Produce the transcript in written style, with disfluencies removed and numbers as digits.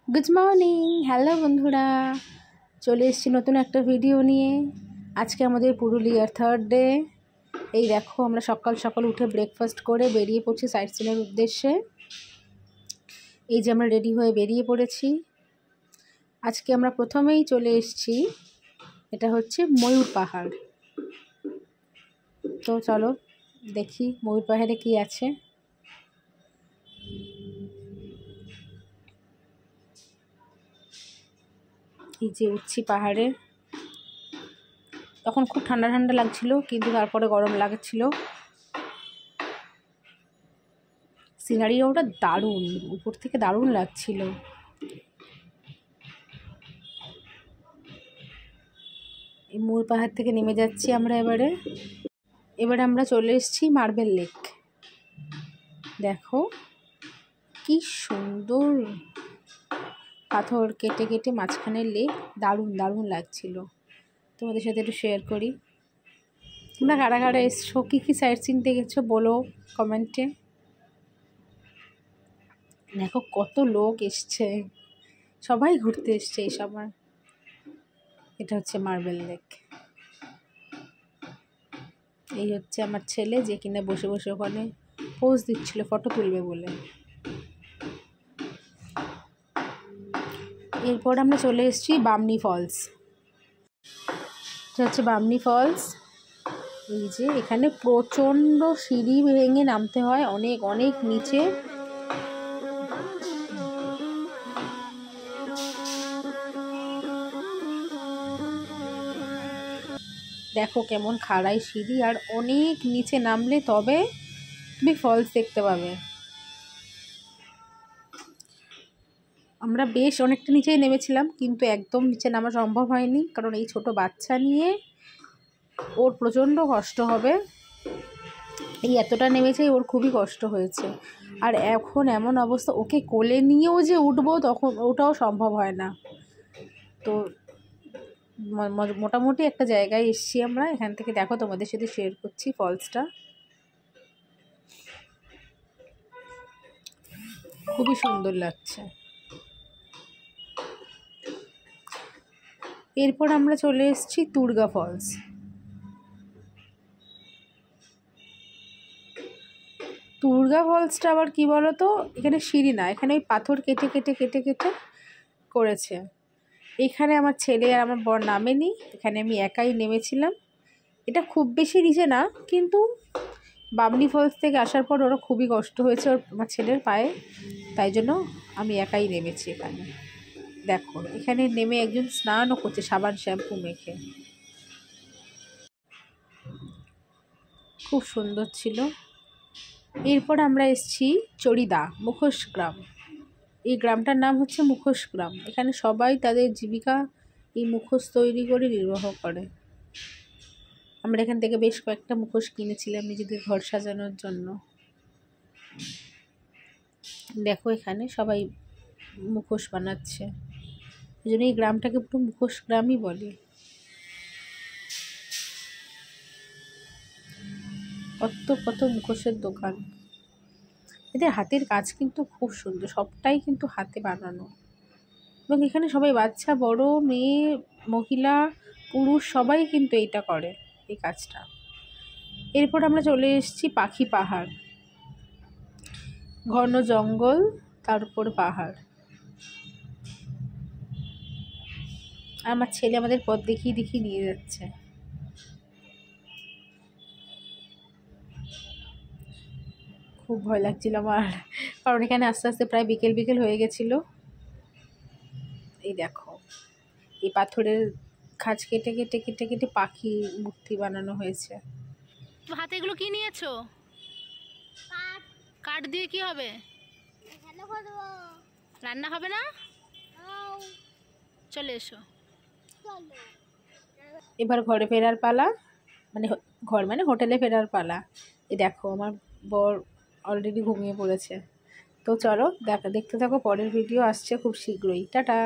Good morning, hello বন্ধুরা, চলে এসেছি নতুন একটা ভিডিও নিয়ে। আজকে আমাদের পুরুলিয়ার থার্ড ডে। এই দেখো, আমরা সকাল সকাল উঠে ব্রেকফাস্ট করে বেরিয়ে পড়ছি সাইট সিনের উদ্দেশ্যে। এই যে আমরা রেডি হয়ে বেরিয়ে পড়েছি। আজকে আমরা প্রথমেই চলে এসেছি, এটা হচ্ছে ময়ূর পাহাড়। তো চলো দেখি ময়ূর পাহাড়ে কি আছে। এই যে উঠছি পাহাড়ে, তখন খুব ঠান্ডা ঠান্ডা লাগছিল, কিন্তু তারপরে গরম লাগছিল। সিনারিও ওটা দারুণ, উপর থেকে দারুণ লাগছিল। এই ময়ূর পাহাড় থেকে নেমে যাচ্ছি আমরা। এবারে আমরা চলে এসেছি মার্বেল লেক। দেখো কি সুন্দর পাথর কেটে কেটে মাঝখানে লেক, দারুণ দারুণ লাগছিল। তোমাদের সাথে একটু শেয়ার করি। তোমরা কারা কারা এসছো, কী কী সাইট সিন দেখেছো বলো কমেন্টে। দেখো কত লোক এসছে, সবাই ঘুরতে এসছে এই সময়। এটা হচ্ছে মার্বেল লেক। এই হচ্ছে আমার ছেলে, যে কিনা বসে বসে ওখানে পোজ দিচ্ছিল ফটো তুলবে বলে। এরপর আমরা চলে এসেছি বামনি ফলস। এটা হচ্ছে বামনি ফলস। এই যে এখানে প্রচণ্ড সিঁড়ি ভেঙে নামতে হয়, অনেক অনেক নিচে। দেখো কেমন খাড়াই সিঁড়ি, আর অনেক নিচে নামলে তবে তুমি ফলস দেখতে পাবে। আমরা বেশ অনেকটা নিচেই নেমেছিলাম, কিন্তু একদম নিচে নামা সম্ভব হয়নি, কারণ এই ছোট বাচ্চা নিয়ে ওর প্রচণ্ড কষ্ট হবে। এই এতটা নেমেছে, ওর খুবই কষ্ট হয়েছে। আর এখন এমন অবস্থা, ওকে কোলে নিয়েও যে উঠবো তখন ওটাও সম্ভব হয় না। তো মোটামুটি একটা জায়গায় এসছি আমরা। এখান থেকে দেখো তোমাদের সাথে শেয়ার করছি ফলসটা, খুবই সুন্দর লাগছে। এরপর আমরা চলে এসেছি তুর্গা ফলস। তুর্গা ফলসটা আবার কি বলো তো, এখানে সিঁড়ি না, এখানে ওই পাথর কেটে কেটে কেটে কেটে করেছে। এখানে আমার ছেলে আর আমার বর নামেনি, এখানে আমি একাই নেমেছিলাম। এটা খুব বেশি নিচে না, কিন্তু বামনি ফলস থেকে আসার পর ওরা খুবই কষ্ট হয়েছে আমার ছেলের পায়ে, তাই জন্য আমি একাই নেমেছি এখানে। দেখো এখানে নেমে একজন স্নানও করছে সাবান শ্যাম্পু মেখে, খুব সুন্দর ছিল। এরপর আমরা এসেছি চড়িদা মুখোশ গ্রাম। এই গ্রামটার নাম হচ্ছে মুখোশ গ্রাম। এখানে সবাই তাদের জীবিকা এই মুখোশ তৈরি করে নির্বাহ করে। আমরা এখান থেকে বেশ কয়েকটা মুখোশ কিনেছিলাম নিজেদের ঘর সাজানোর জন্য। দেখো এখানে সবাই মুখোশ বানাচ্ছে, এই জন্য এই গ্রামটাকে পুরো মুখোশ গ্রামই বলে। কত কত মুখোশের দোকান। এদের হাতের কাজ কিন্তু খুব সুন্দর, সবটাই কিন্তু হাতে বানানো। এবং এখানে সবাই বাচ্চা বড় মেয়ে মহিলা পুরুষ সবাই কিন্তু এইটা করে, এই কাজটা। এরপর আমরা চলে এসেছি পাখি পাহাড়। ঘন জঙ্গল, তার উপর পাহাড়। আমার ছেলে আমাদের পথ দেখিয়ে দেখিয়ে নিয়ে যাচ্ছে। খুব ভয় লাগছিল আমার, কারণ এখানে আস্তে আস্তে প্রায় বিকেল বিকেল হয়ে গেছিলো। এই দেখো এই পাথরের খাঁজ কেটে কেটে কেটে কেটে পাখি মূর্তি বানানো হয়েছে। হাতে এগুলো কি নিয়েছো? কাঠ দিয়ে কি হবে? রান্না হবে না? চলে এসো। এবার ঘরে ফেরার পালা, মানে ঘর মানে হোটেলে ফেরার পালা। এই দেখো আমার বর অলরেডি ঘুমিয়ে পড়েছে। তো চলো দেখতে থাকো, পরের ভিডিও আসছে খুব শীঘ্রই। টাটা।